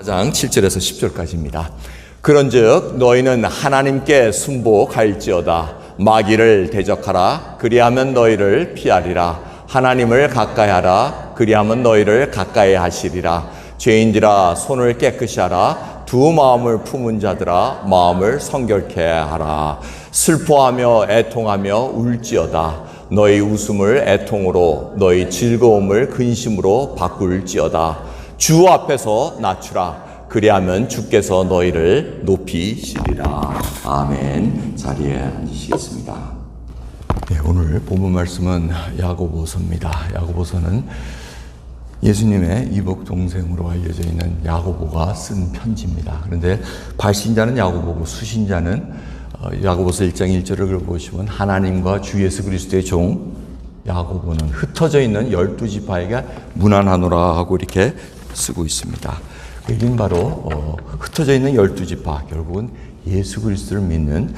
4장 7절에서 10절까지입니다. 그런즉 너희는 하나님께 순복할지어다. 마귀를 대적하라. 그리하면 너희를 피하리라. 하나님을 가까이하라. 그리하면 너희를 가까이 하시리라. 죄인들아 손을 깨끗이 하라. 두 마음을 품은 자들아 마음을 성결케 하라. 슬퍼하며 애통하며 울지어다. 너희 웃음을 애통으로 너희 즐거움을 근심으로 바꿀지어다. 주 앞에서 낮추라. 그리하면 주께서 너희를 높이시리라. 아멘. 자리에 앉으시겠습니다. 네, 오늘 본문 말씀은 야고보서입니다. 야고보서는 예수님의 이복 동생으로 알려져 있는 야고보가 쓴 편지입니다. 그런데 발신자는 야고보고 수신자는 야고보서 1장 1절을 보시면 하나님과 주 예수 그리스도의 종 야고보는 흩어져 있는 12지파에게 문안하노라 하고 이렇게 쓰고 있습니다. 여기는 바로 흩어져 있는 12지파, 결국은 예수 그리스도를 믿는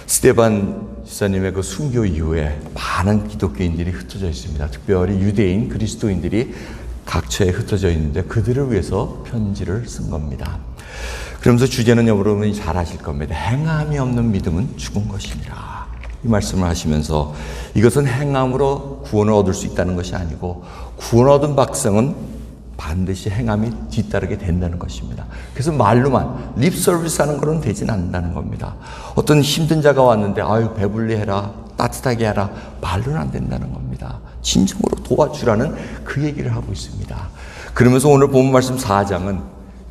스데반 집사님의 그 순교 이후에 많은 기독교인들이 흩어져 있습니다. 특별히 유대인 그리스도인들이 각처에 흩어져 있는데 그들을 위해서 편지를 쓴 겁니다. 그러면서 주제는 여러분이 잘 아실 겁니다. 행함이 없는 믿음은 죽은 것이니라. 이 말씀을 하시면서 이것은 행함으로 구원을 얻을 수 있다는 것이 아니고 구원 얻은 백성은 반드시 행함이 뒤따르게 된다는 것입니다. 그래서 말로만 립 서비스 하는 것은 되진 않는다는 겁니다. 어떤 힘든 자가 왔는데 아유 배불리 해라, 따뜻하게 해라, 말로는 안 된다는 겁니다. 진정으로 도와주라는 그 얘기를 하고 있습니다. 그러면서 오늘 본문 말씀 4장은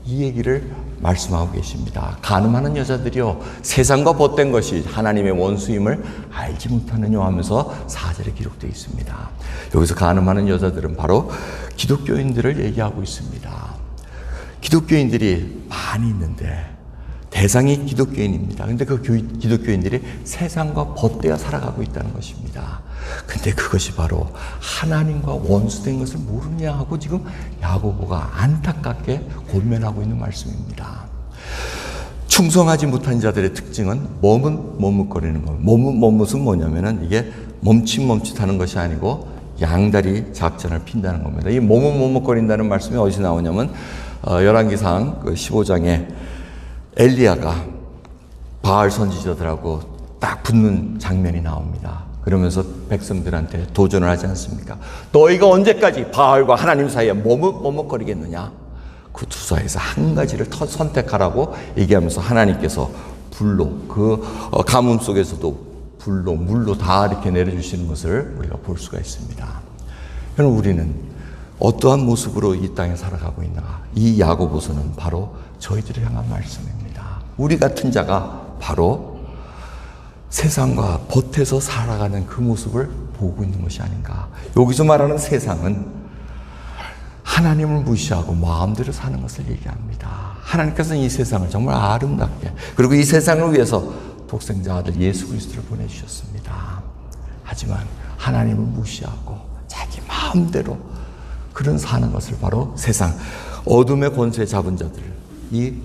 이 얘기를 말씀하고 계십니다. 간음하는 여자들이요 세상과 벗된 것이 하나님의 원수임을 알지 못하느냐 하면서 4절에 기록되어 있습니다. 여기서 간음하는 여자들은 바로 기독교인들을 얘기하고 있습니다. 기독교인들이 많이 있는데 대상이 기독교인입니다. 근데 그 기독교인들이 세상과 벗되어 살아가고 있다는 것입니다. 근데 그것이 바로 하나님과 원수된 것을 모르냐 하고 지금 야고보가 안타깝게 권면하고 있는 말씀입니다. 충성하지 못한 자들의 특징은 머뭇거리는 겁니다. 머뭇은 뭐냐면은 이게 멈칫하는 것이 아니고 양다리 작전을 핀다는 겁니다. 이 머뭇거린다는 말씀이 어디서 나오냐면 열왕기상 15장에 엘리야가 바알 선지자들하고 딱 붙는 장면이 나옵니다. 그러면서 백성들한테 도전을 하지 않습니까? 너희가 언제까지 바알과 하나님 사이에 머뭇거리겠느냐? 그 두 사이에서 한 가지를 선택하라고 얘기하면서 하나님께서 불로 그 가뭄 속에서도 불로 물로 다 이렇게 내려주시는 것을 우리가 볼 수가 있습니다. 그럼 우리는 어떠한 모습으로 이 땅에 살아가고 있나? 이 야고보서는 바로 저희들을 향한 말씀입니다. 우리 같은 자가 바로 세상과 벗에서 살아가는 그 모습을 보고 있는 것이 아닌가. 여기서 말하는 세상은 하나님을 무시하고 마음대로 사는 것을 얘기합니다. 하나님께서는 이 세상을 정말 아름답게 그리고 이 세상을 위해서 독생자 아들 예수 그리스도를 보내주셨습니다. 하지만 하나님을 무시하고 자기 마음대로 그런 사는 것을 바로 세상 어둠의 권세 잡은 자들이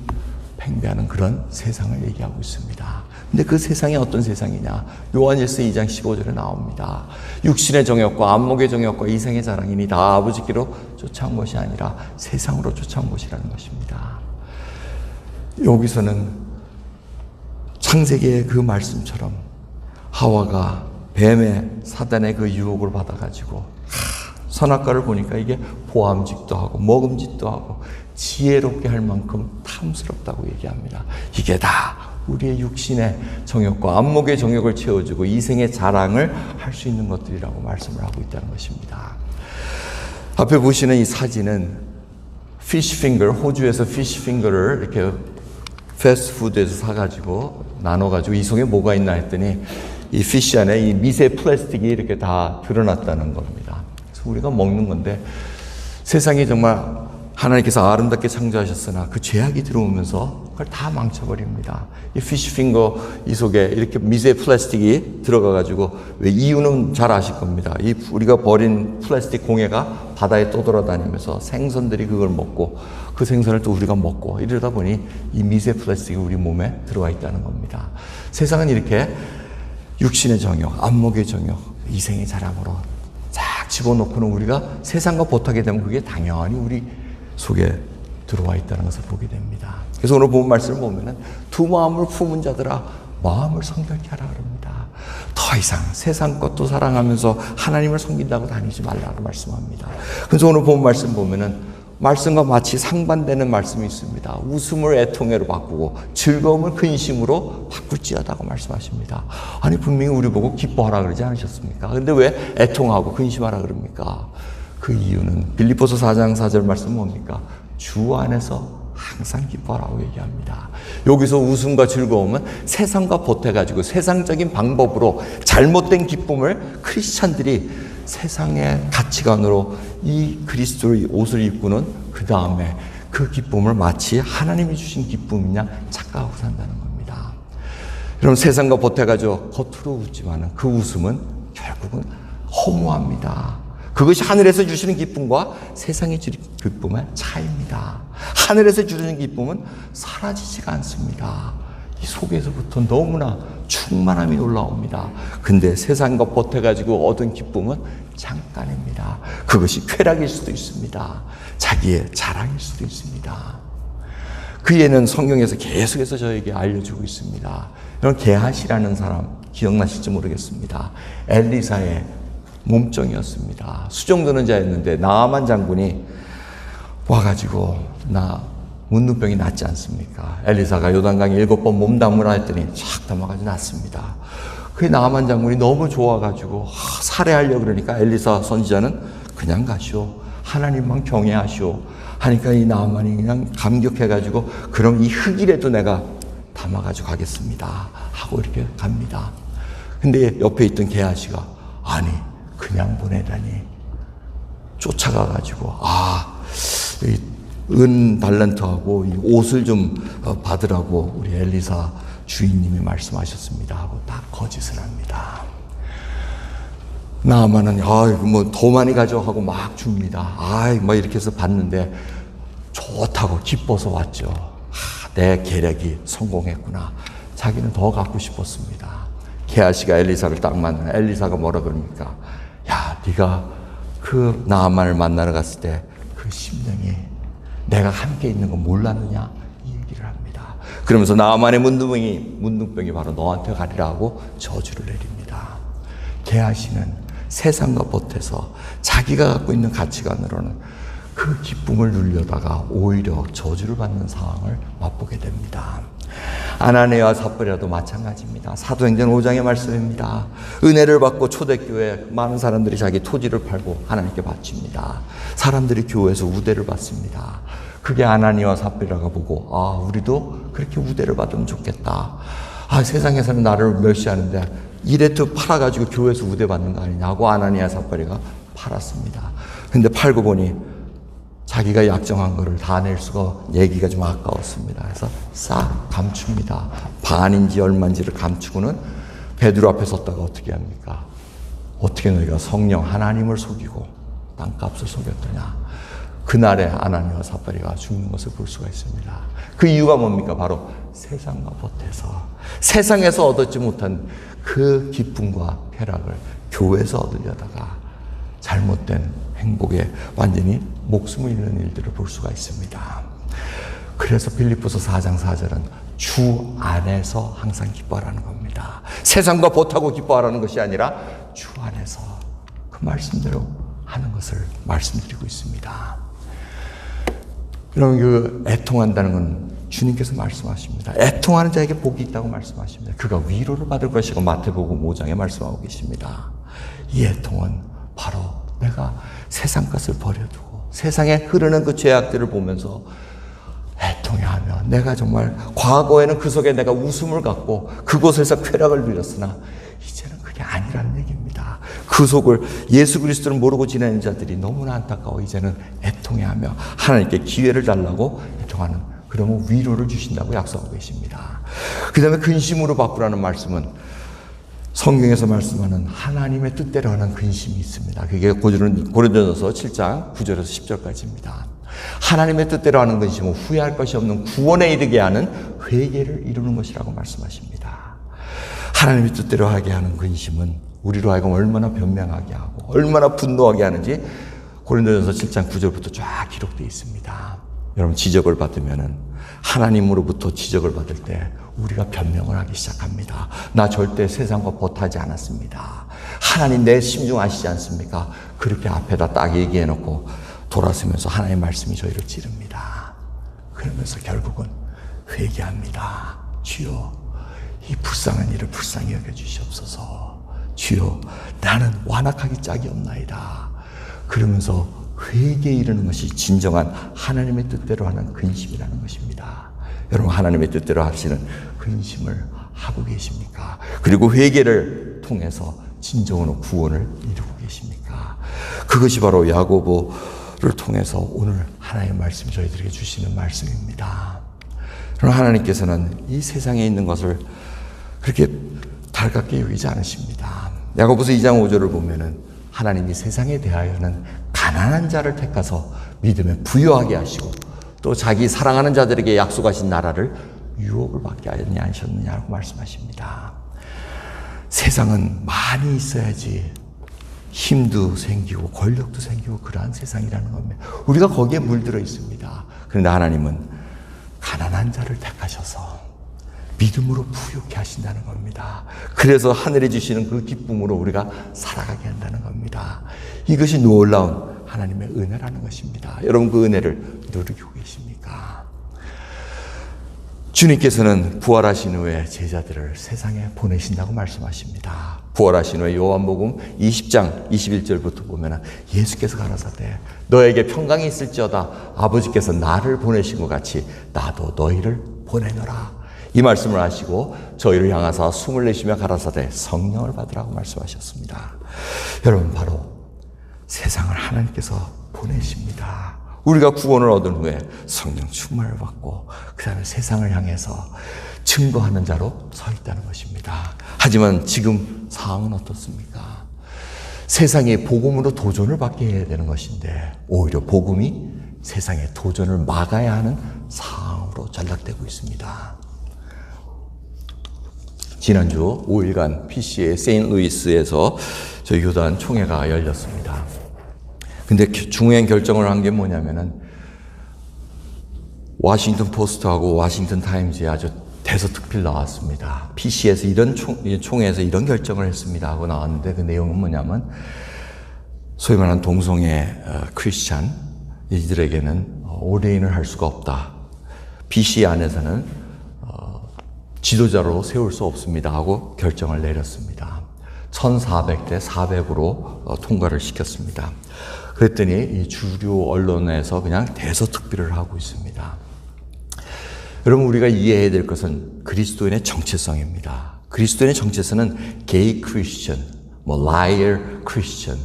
팽배하는 그런 세상을 얘기하고 있습니다. 근데 그 세상이 어떤 세상이냐? 요한일서 2장 15절에 나옵니다. 육신의 정욕과 안목의 정욕과 이생의 자랑이니 다 아버지께로 쫓아온 것이 아니라 세상으로 쫓아온 것이라는 것입니다. 여기서는 창세기의 그 말씀처럼 하와가 뱀의 사단의 그 유혹을 받아가지고 선악과를 보니까 이게 보암직도 하고 먹음직도 하고 지혜롭게 할 만큼 탐스럽다고 얘기합니다. 이게 다 우리의 육신의 정욕과 안목의 정욕을 채워주고 이생의 자랑을 할 수 있는 것들이라고 말씀을 하고 있다는 것입니다. 앞에 보시는 이 사진은 피쉬핑거, 호주에서 피쉬핑거를 이렇게 패스트푸드에서 사가지고 나눠가지고 이 속에 뭐가 있나 했더니 이 피쉬 안에 이 미세 플라스틱이 이렇게 다 드러났다는 겁니다. 그래서 우리가 먹는 건데 세상이 정말 하나님께서 아름답게 창조하셨으나 그 죄악이 들어오면서 그걸 다 망쳐버립니다. 이 피쉬핑거 이 속에 이렇게 미세 플라스틱이 들어가가지고 왜 이유는 잘 아실 겁니다. 이 우리가 버린 플라스틱 공해가 바다에 떠돌아다니면서 생선들이 그걸 먹고 그 생선을 또 우리가 먹고 이러다 보니 이 미세 플라스틱이 우리 몸에 들어와 있다는 겁니다. 세상은 이렇게 육신의 정욕, 안목의 정욕, 이생의 자랑으로 쫙 집어넣고는 우리가 세상과 벗하게 되면 그게 당연히 우리 속에 들어와 있다는 것을 보게 됩니다. 그래서 오늘 본 말씀을 보면은 두 마음을 품은 자들아 마음을 성결케 하라 그럽니다. 더 이상 세상 것도 사랑하면서 하나님을 섬긴다고 다니지 말라고 말씀합니다. 그래서 오늘 본 말씀 보면은 말씀과 마치 상반되는 말씀이 있습니다. 웃음을 애통해로 바꾸고 즐거움을 근심으로 바꿀지어다고 말씀하십니다. 아니 분명히 우리 보고 기뻐하라 그러지 않으셨습니까? 근데 왜 애통하고 근심하라 그럽니까? 그 이유는 빌립보서 4장 4절 말씀 뭡니까? 주 안에서 항상 기뻐하라고 얘기합니다. 여기서 웃음과 즐거움은 세상과 보태가지고 세상적인 방법으로 잘못된 기쁨을 크리스찬들이 세상의 가치관으로 이 그리스도의 옷을 입고는 그 다음에 그 기쁨을 마치 하나님이 주신 기쁨이냐 착각하고 산다는 겁니다. 여러분 세상과 보태가지고 겉으로 웃지만 그 웃음은 결국은 허무합니다. 그것이 하늘에서 주시는 기쁨과 세상이 주는 기쁨의 차이입니다. 하늘에서 주시는 기쁨은 사라지지가 않습니다. 이 속에서부터 너무나 충만함이 올라옵니다. 근데 세상과 보태가지고 얻은 기쁨은 잠깐입니다. 그것이 쾌락일 수도 있습니다. 자기의 자랑일 수도 있습니다. 그 예는 성경에서 계속해서 저에게 알려주고 있습니다. 여러분 게하시라는 사람 기억나실지 모르겠습니다. 엘리사의 몸종이었습니다. 수종드는 자였는데 나아만 장군이 와가지고 나 문둥병이 낫지 않습니까? 엘리사가 요단강에 7번 몸담으라 했더니 촥 담아가지고 낫습니다. 그 나아만 장군이 너무 좋아가지고 살해하려고 그러니까 엘리사 선지자는 그냥 가시오. 하나님만 경외하시오. 하니까 이 나아만이 그냥 감격해가지고 그럼 이 흙이라도 내가 담아가지고 가겠습니다. 하고 이렇게 갑니다. 근데 옆에 있던 게하시가 아니 그냥 보내다니 쫓아가가지고 은 달란트하고 이 옷을 좀 받으라고 우리 엘리사 주인님이 말씀하셨습니다 하고 다 거짓을 합니다. 나아만은 뭐 더 많이 가져 하고 막 줍니다. 막 이렇게 해서 받는데 좋다고 기뻐서 왔죠. 내 계략이 성공했구나. 자기는 더 갖고 싶었습니다. 게하시가 엘리사를 딱 만나. 엘리사가 뭐라 그럽니까? 야, 네가 그 나아만을 만나러 갔을 때 그 심령이 내가 함께 있는 거 몰랐느냐? 이 얘기를 합니다. 그러면서 나아만의 문둥병이 바로 너한테 가리라 하고 저주를 내립니다. 게하시는 세상과 보태서 자기가 갖고 있는 가치관으로는 그 기쁨을 누리려다가 오히려 저주를 받는 상황을 맛보게 됩니다. 아나니아와 삽비라도 마찬가지입니다. 사도행전 5장의 말씀입니다. 은혜를 받고 초대교회 많은 사람들이 자기 토지를 팔고 하나님께 바칩니다. 사람들이 교회에서 우대를 받습니다. 그게 아나니아와 삽비라가 보고 우리도 그렇게 우대를 받으면 좋겠다. 세상에서는 나를 멸시하는데 이래도 팔아가지고 교회에서 우대 받는 거 아니냐고 아나니아 삽비라가 팔았습니다. 근데 팔고 보니 자기가 약정한 거를 다 낼 수가 얘기가 좀 아까웠습니다. 그래서 싹 감춥니다. 반인지 얼마인지를 감추고는 베드로 앞에 섰다가 어떻게 합니까? 어떻게 너희가 성령 하나님을 속이고 땅값을 속였더냐? 그날에 아나니아와 삽비라가 죽는 것을 볼 수가 있습니다. 그 이유가 뭡니까? 바로 세상과 보태서 세상에서 얻었지 못한 그 기쁨과 쾌락을 교회에서 얻으려다가 잘못된 행복에 완전히 목숨을 잃는 일들을 볼 수가 있습니다. 그래서 빌립보서 4장 4절은 주 안에서 항상 기뻐하라는 겁니다. 세상과 보태고 기뻐하라는 것이 아니라 주 안에서 그 말씀대로 하는 것을 말씀드리고 있습니다. 여러분 그 애통한다는 건 주님께서 말씀하십니다. 애통하는 자에게 복이 있다고 말씀하십니다. 그가 위로를 받을 것이고 마태복음 5장에 말씀하고 계십니다. 이 애통은 바로 내가 세상 것을 버려두고 세상에 흐르는 그 죄악들을 보면서 애통해하며 내가 정말 과거에는 그 속에 내가 웃음을 갖고 그곳에서 쾌락을 누렸으나 이제는 그게 아니라는 얘기입니다. 그 속을 예수 그리스도를 모르고 지내는 자들이 너무나 안타까워 이제는 애통해하며 하나님께 기회를 달라고 애통하는 그러면 위로를 주신다고 약속하고 계십니다. 그 다음에 근심으로 바꾸라는 말씀은 성경에서 말씀하는 하나님의 뜻대로 하는 근심이 있습니다. 그게 고린도전서 7장 9절에서 10절까지입니다. 하나님의 뜻대로 하는 근심은 후회할 것이 없는 구원에 이르게 하는 회개를 이루는 것이라고 말씀하십니다. 하나님의 뜻대로 하게 하는 근심은 우리로 하여금 얼마나 변명하게 하고 얼마나 분노하게 하는지 고린도전서 7장 9절부터 쫙 기록되어 있습니다. 여러분, 지적을 받으면은 하나님으로부터 지적을 받을 때 우리가 변명을 하기 시작합니다. 나 절대 세상과 버타지 않았습니다. 하나님 내 심중 아시지 않습니까? 그렇게 앞에다 딱 얘기해놓고 돌아서면서 하나님의 말씀이 저희를 찌릅니다. 그러면서 결국은 회개합니다. 주여, 이 불쌍한 일을 불쌍히 여겨주시옵소서. 주여, 나는 완악하기 짝이 없나이다. 그러면서 회개에 이르는 것이 진정한 하나님의 뜻대로 하는 근심이라는 것입니다. 여러분, 하나님의 뜻대로 하시는 근심을 하고 계십니까? 그리고 회개를 통해서 진정으로 구원을 이루고 계십니까? 그것이 바로 야고보를 통해서 오늘 하나님의 말씀 저희들에게 주시는 말씀입니다. 그럼 하나님께서는 이 세상에 있는 것을 그렇게 달갑게 여기지 않으십니다. 야고보서 2장 5절을 보면은 하나님이 세상에 대하여는 가난한 자를 택하서 믿음에 부유하게 하시고 또 자기 사랑하는 자들에게 약속하신 나라를 유업을 받게 아니하셨느냐고 말씀하십니다. 세상은 많이 있어야지 힘도 생기고 권력도 생기고 그러한 세상이라는 겁니다. 우리가 거기에 물들어 있습니다. 그런데 하나님은 가난한 자를 택하셔서 믿음으로 부유케 하신다는 겁니다. 그래서 하늘에 주시는 그 기쁨으로 우리가 살아가게 한다는 겁니다. 이것이 놀라운 하나님의 은혜라는 것입니다. 여러분, 그 은혜를 누리고 계십니까? 주님께서는 부활하신 후에 제자들을 세상에 보내신다고 말씀하십니다. 부활하신 후에 요한복음 20장 21절부터 보면 예수께서 가라사대 너에게 평강이 있을지어다 아버지께서 나를 보내신 것 같이 나도 너희를 보내노라. 이 말씀을 하시고 저희를 향하사 숨을 내쉬며 가라사대 성령을 받으라고 말씀하셨습니다. 여러분, 바로 세상을 하나님께서 보내십니다. 우리가 구원을 얻은 후에 성령 충만을 받고 그 다음에 세상을 향해서 증거하는 자로 서 있다는 것입니다. 하지만 지금 상황은 어떻습니까? 세상이 복음으로 도전을 받게 해야 되는 것인데 오히려 복음이 세상의 도전을 막아야 하는 상황으로 전락되고 있습니다. 지난주 5일간 PC의 세인트루이스에서 저희 교단 총회가 열렸습니다. 근데 중요한 결정을 한 게 뭐냐면은 워싱턴 포스트하고 워싱턴 타임즈에 아주 대서특필 나왔습니다. PC에서 이런 총회에서 이런 결정을 했습니다 하고 나왔는데 그 내용은 뭐냐면 소위 말하는 동성애 크리스찬 이들에게는 오레인을 할 수가 없다. PC 안에서는 지도자로 세울 수 없습니다 하고 결정을 내렸습니다. 1400대 400으로 통과를 시켰습니다. 그랬더니 이 주류 언론에서 그냥 대서특필을 하고 있습니다. 여러분, 우리가 이해해야 될 것은 그리스도인의 정체성입니다. 그리스도인의 정체성은 게이 크리스천, 라이어 크리스천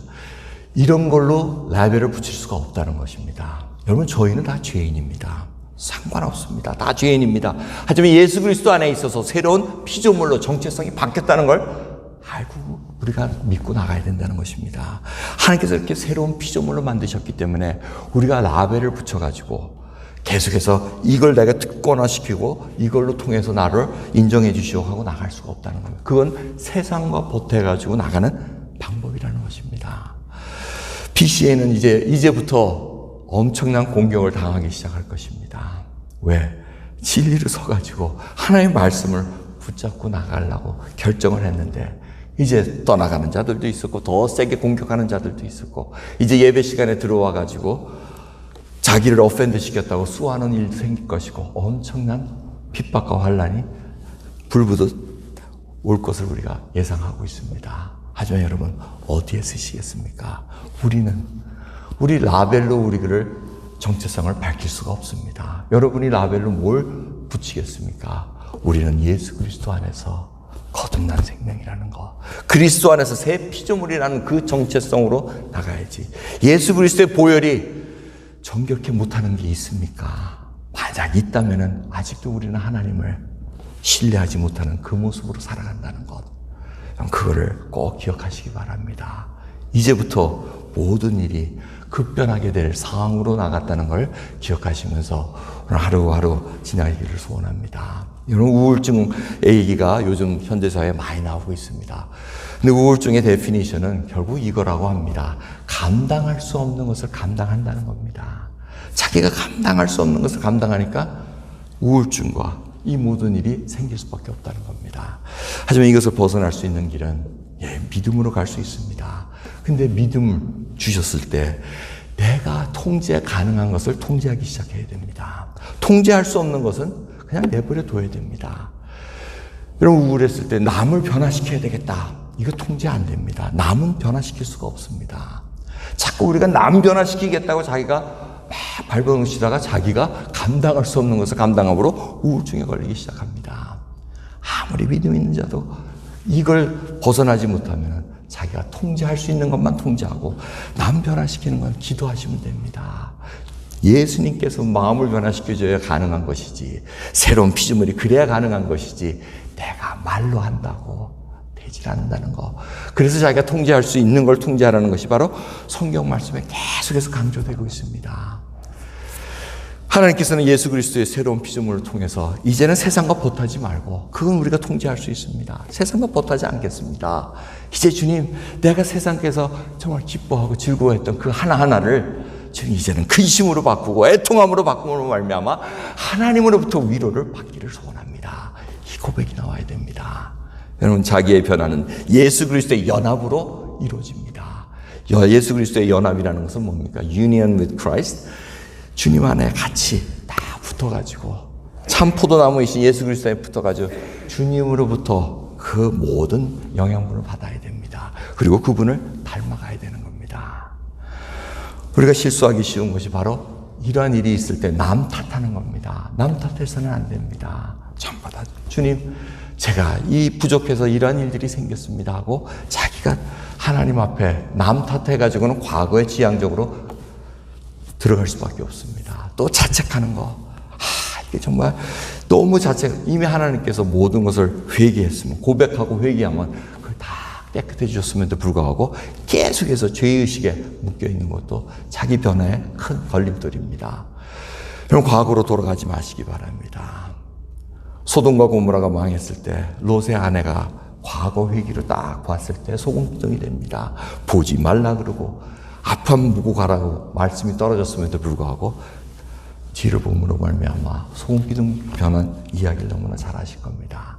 이런 걸로 라벨을 붙일 수가 없다는 것입니다. 여러분, 저희는 다 죄인입니다. 상관없습니다. 다 죄인입니다. 하지만 예수 그리스도 안에 있어서 새로운 피조물로 정체성이 바뀌었다는 걸 알고 우리가 믿고 나가야 된다는 것입니다. 하나님께서 이렇게 새로운 피조물로 만드셨기 때문에 우리가 라벨을 붙여가지고 계속해서 이걸 내가 특권화시키고 이걸로 통해서 나를 인정해 주시오 하고 나갈 수가 없다는 겁니다. 그건 세상과 보태가지고 나가는 방법이라는 것입니다. PC에는 이제부터 엄청난 공격을 당하기 시작할 것입니다. 왜? 진리를 서가지고 하나님의 말씀을 붙잡고 나가려고 결정을 했는데 이제 떠나가는 자들도 있었고 더 세게 공격하는 자들도 있었고 이제 예배 시간에 들어와가지고 자기를 어펜드 시켰다고 수하는 일도 생길 것이고 엄청난 핍박과 환란이 불부듯 올 것을 우리가 예상하고 있습니다. 하지만 여러분, 어디에 쓰시겠습니까? 우리 라벨로 우리를 정체성을 밝힐 수가 없습니다. 여러분이 라벨로 뭘 붙이겠습니까? 우리는 예수 그리스도 안에서 거듭난 생명이라는 거, 그리스도 안에서 새 피조물이라는 그 정체성으로 나가야지. 예수 그리스도의 보혈이 정결케 못하는 게 있습니까? 만약 있다면은 아직도 우리는 하나님을 신뢰하지 못하는 그 모습으로 살아간다는 것, 그거를 꼭 기억하시기 바랍니다. 이제부터 모든 일이 급변하게 될 상황으로 나갔다는 걸 기억하시면서 오늘 하루하루 지나기를 소원합니다. 이런 우울증 얘기가 요즘 현대사회에 많이 나오고 있습니다. 근데 우울증의 데피니션은 결국 이거라고 합니다. 감당할 수 없는 것을 감당한다는 겁니다. 자기 자기가 감당할 수 없는 것을 감당하니까 우울증과 이 모든 일이 생길 수밖에 없다는 겁니다. 하지만 이것을 벗어날 수 있는 길은 믿음으로 갈 수 있습니다. 근데 믿음을 주셨을 때 내가 통제 가능한 것을 통제하기 시작해야 됩니다. 통제할 수 없는 것은 그냥 내버려 둬야 됩니다. 여러분, 우울했을 때 남을 변화시켜야 되겠다. 이거 통제 안 됩니다. 남은 변화시킬 수가 없습니다. 자꾸 우리가 남 변화시키겠다고 자기가 막 발버둥치다가 자기가 감당할 수 없는 것을 감당함으로 우울증에 걸리기 시작합니다. 아무리 믿음 있는 자도 이걸 벗어나지 못하면 자기가 통제할 수 있는 것만 통제하고 남 변화시키는 건 기도하시면 됩니다. 예수님께서 마음을 변화시켜줘야 가능한 것이지, 새로운 피조물이 그래야 가능한 것이지, 내가 말로 한다고 되질 않는다는 거. 그래서 자기가 통제할 수 있는 걸 통제하라는 것이 바로 성경 말씀에 계속해서 강조되고 있습니다. 하나님께서는 예수 그리스도의 새로운 피조물을 통해서 이제는 세상과 벗하지 말고, 그건 우리가 통제할 수 있습니다. 세상과 벗하지 않겠습니다. 이제 주님, 내가 세상에서 정말 기뻐하고 즐거워했던 그 하나하나를 주님 이제는 근심으로 바꾸고 애통함으로 바꾸므로 말미암아 하나님으로부터 위로를 받기를 소원합니다. 이 고백이 나와야 됩니다. 여러분, 자기의 변화는 예수 그리스도의 연합으로 이루어집니다. 예수 그리스도의 연합이라는 것은 뭡니까? Union with Christ. 주님 안에 같이 다 붙어가지고, 참 포도나무이신 예수 그리스도에 붙어가지고 주님으로부터 그 모든 영향분을 받아야 됩니다. 그리고 그분을 닮아가야 되는 겁니다. 우리가 실수하기 쉬운 것이 바로 이러한 일이 있을 때 남 탓하는 겁니다. 남 탓해서는 안 됩니다. 전부 다 주님, 제가 이 부족해서 이러한 일들이 생겼습니다 하고 자기가 하나님 앞에 남 탓해가지고는 과거에 지향적으로 들어갈 수밖에 없습니다. 또 자책하는 거, 이게 정말 너무 이미 하나님께서 모든 것을 회개했으면, 고백하고 회개하면 그걸 다 깨끗해지셨음에도 불구하고 계속해서 죄의식에 묶여있는 것도 자기 변화에 큰 걸림돌입니다. 여러분, 과거로 돌아가지 마시기 바랍니다. 소돔과 고모라가 망했을 때 롯의 아내가 과거 회기로 딱 봤을 때 소금병이 됩니다. 보지 말라 그러고 앞만 보고 가라고 말씀이 떨어졌음에도 불구하고 뒤를 보므로 말미암아 소금기둥 변한 이야기를 너무나 잘 하실 겁니다.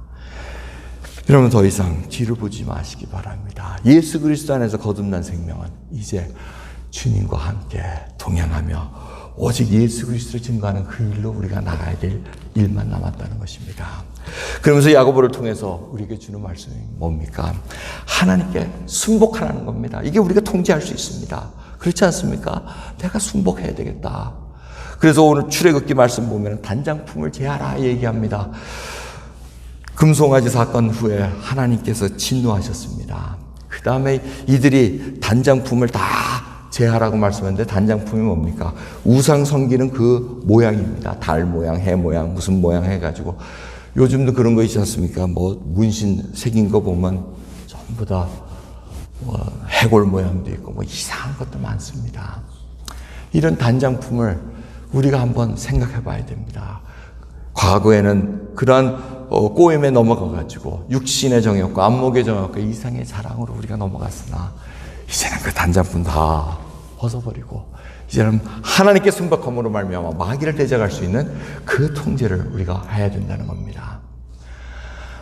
여러분, 더 이상 뒤를 보지 마시기 바랍니다. 예수 그리스도 안에서 거듭난 생명은 이제 주님과 함께 동행하며 오직 예수 그리스도를 증거하는 그 일로 우리가 나가야 될 일만 남았다는 것입니다. 그러면서 야고보를 통해서 우리에게 주는 말씀이 뭡니까? 하나님께 순복하라는 겁니다. 이게 우리가 통제할 수 있습니다. 그렇지 않습니까? 내가 순복해야 되겠다. 그래서 오늘 출애굽기 말씀 보면 단장품을 제하라 얘기합니다. 금송아지 사건 후에 하나님께서 진노하셨습니다. 그 다음에 이들이 단장품을 다 제하라고 말씀했는데, 단장품이 뭡니까? 우상 섬기는 그 모양입니다. 달 모양, 해 모양, 무슨 모양 해가지고. 요즘도 그런 거 있지 않습니까? 뭐 문신 새긴 거 보면 전부 다 해골 모양도 있고 뭐 이상한 것도 많습니다. 이런 단장품을 우리가 한번 생각해 봐야 됩니다. 과거에는 그러한 꼬임에 넘어가가지고 육신의 정욕과 안목의 정욕과 이상의 자랑으로 우리가 넘어갔으나 이제는 그 단장품 다 벗어버리고 이제는 하나님께 순박함으로 말미암아 마귀를 대적할 수 있는 그 통제를 우리가 해야 된다는 겁니다.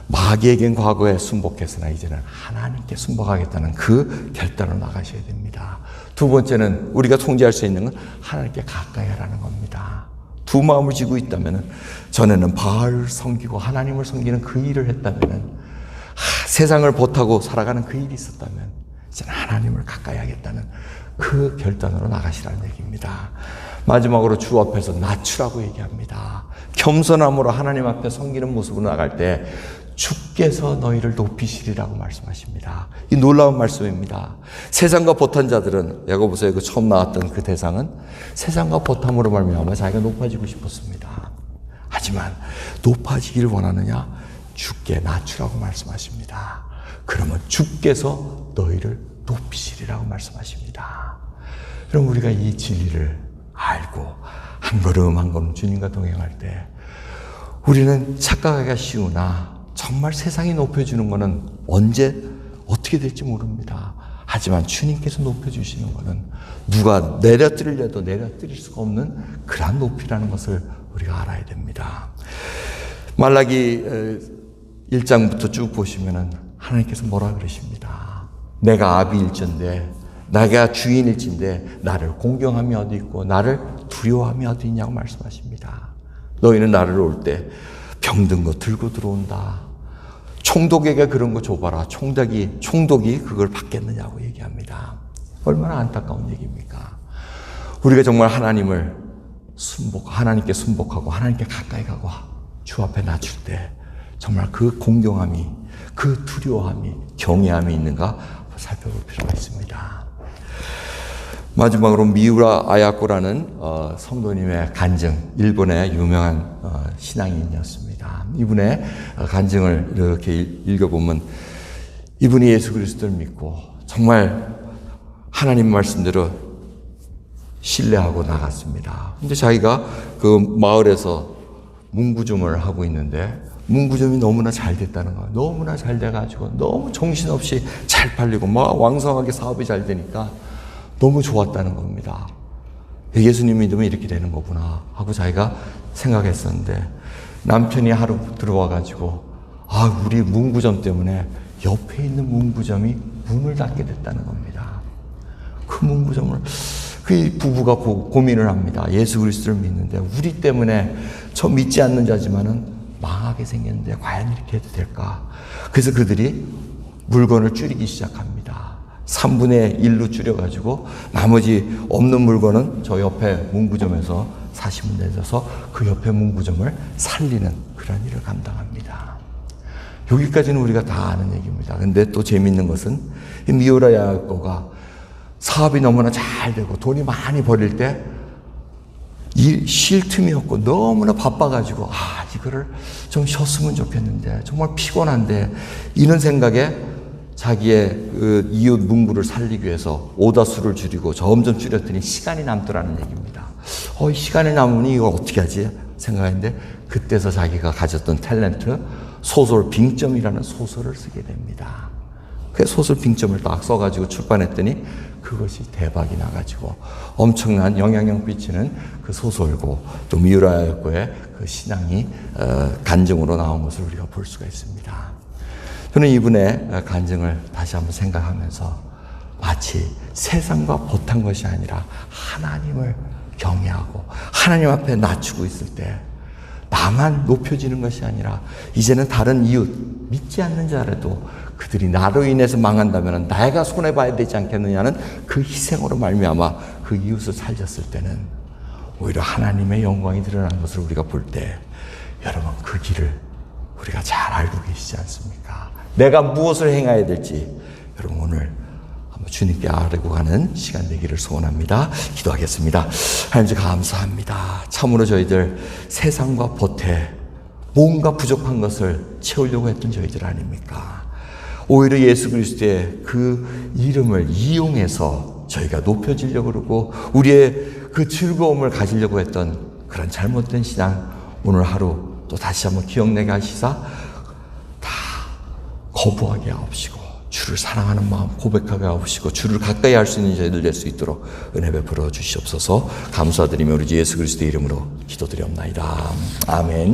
마귀에겐 과거에 순복했으나 이제는 하나님께 순복하겠다는 그 결단으로 나가셔야 됩니다. 두 번째는 우리가 통제할 수 있는 건 하나님께 가까이 하라는 겁니다. 두 마음을 쥐고 있다면, 전에는 바알을 섬기고 하나님을 섬기는 그 일을 했다면, 세상을 보타고 살아가는 그 일이 있었다면 이제는 하나님을 가까이 하겠다는 그 결단으로 나가시라는 얘기입니다. 마지막으로 주 앞에서 낮추라고 얘기합니다. 겸손함으로 하나님 앞에 섬기는 모습으로 나갈 때 주께서 너희를 높이시리라고 말씀하십니다. 이 놀라운 말씀입니다. 세상과 보탄 자들은, 야고보서에 그 처음 나왔던 그 대상은 세상과 보탐으로 말미암아 자기가 높아지고 싶었습니다. 하지만 높아지기를 원하느냐? 주께 낮추라고 말씀하십니다. 그러면 주께서 너희를 높이시리라고 말씀하십니다. 그럼 우리가 이 진리를 알고 한 걸음 한 걸음 주님과 동행할 때 우리는 착각하기가 쉬우나 정말 세상이 높여주는 것은 언제 어떻게 될지 모릅니다. 하지만 주님께서 높여주시는 것은 누가 내려뜨리려도 내려뜨릴 수가 없는 그러한 높이라는 것을 우리가 알아야 됩니다. 말라기 1장부터 쭉 보시면은 하나님께서 뭐라 그러십니다. 내가 아비일전데 내가 주인일진데 나를 공경함이 어디 있고 나를 두려워함이 어디 있냐고 말씀하십니다. 너희는 나를 올 때 병든 거 들고 들어온다. 총독에게 그런 거 줘봐라. 총독이 그걸 받겠느냐고 얘기합니다. 얼마나 안타까운 얘기입니까? 우리가 정말 하나님께 순복하고 하나님께 가까이 가고 주 앞에 낮출 때 정말 그 공경함이, 그 두려워함이, 경외함이 있는가 살펴볼 필요가 있습니다. 마지막으로 미우라 아야코라는 성도님의 간증, 일본의 유명한 신앙인이었습니다. 이분의 간증을 이렇게 읽어보면 이분이 예수 그리스도를 믿고 정말 하나님 말씀대로 신뢰하고 나갔습니다. 근데 자기가 그 마을에서 문구점을 하고 있는데 문구점이 너무나 잘 됐다는 거예요. 너무나 잘 돼가지고 너무 정신없이 잘 팔리고 막 왕성하게 사업이 잘 되니까 너무 좋았다는 겁니다. 예수님 믿으면 이렇게 되는 거구나 하고 자기가 생각했었는데 남편이 하루 들어와가지고 우리 문구점 때문에 옆에 있는 문구점이 문을 닫게 됐다는 겁니다. 그 문구점을 그 부부가 고민을 합니다. 예수 그리스도를 믿는데 우리 때문에 저 믿지 않는 자지만은 망하게 생겼는데 과연 이렇게 해도 될까? 그래서 그들이 물건을 줄이기 시작합니다. 3분의 1로 줄여가지고 나머지 없는 물건은 저 옆에 문구점에서 사시면 되셔서 그 옆에 문구점을 살리는 그런 일을 감당합니다. 여기까지는 우리가 다 아는 얘기입니다. 근데 또 재밌는 것은 이 미우라 야코가 사업이 너무나 잘 되고 돈이 많이 벌일 때 쉴 틈이 없고 너무나 바빠가지고 이거를 좀 쉬었으면 좋겠는데 정말 피곤한데 이런 생각에 자기의 그 이웃 문구를 살리기 위해서 오다수를 줄이고 점점 줄였더니 시간이 남더라는 얘기입니다. 이 시간이 남으니 이거 어떻게 하지 생각했는데 그때서 자기가 가졌던 탤런트 소설 빙점이라는 소설을 쓰게 됩니다. 그 소설 빙점을 딱 써가지고 출판했더니 그것이 대박이 나가지고 엄청난 영향력 미치는 그 소설고 또 미우라 야코의 그 신앙이 간증으로 나온 것을 우리가 볼 수가 있습니다. 저는 이분의 간증을 다시 한번 생각하면서 마치 세상과 보탄 것이 아니라 하나님을 경외하고 하나님 앞에 낮추고 있을 때 나만 높여지는 것이 아니라 이제는 다른 이웃 믿지 않는 자라도 그들이 나로 인해서 망한다면 내가 손해봐야 되지 않겠느냐는 그 희생으로 말미암아 그 이웃을 살렸을 때는 오히려 하나님의 영광이 드러나는 것을 우리가 볼 때 여러분 그 길을 우리가 잘 알고 계시지 않습니까? 내가 무엇을 행해야 될지 여러분 오늘 한번 주님께 알고 가는 시간 되기를 소원합니다. 기도하겠습니다. 하나님 감사합니다. 참으로 저희들 세상과 보태 뭔가 부족한 것을 채우려고 했던 저희들 아닙니까? 오히려 예수 그리스도의 그 이름을 이용해서 저희가 높여지려고 그러고 우리의 그 즐거움을 가지려고 했던 그런 잘못된 신앙 오늘 하루 또 다시 한번 기억내게 하시사 다 거부하게 하옵시고 주를 사랑하는 마음 고백하게 하옵시고 주를 가까이 할 수 있는 저희들 될 수 있도록 은혜 베풀어 주시옵소서. 감사드리며 우리 주 예수 그리스도의 이름으로 기도드리옵나이다. 아멘.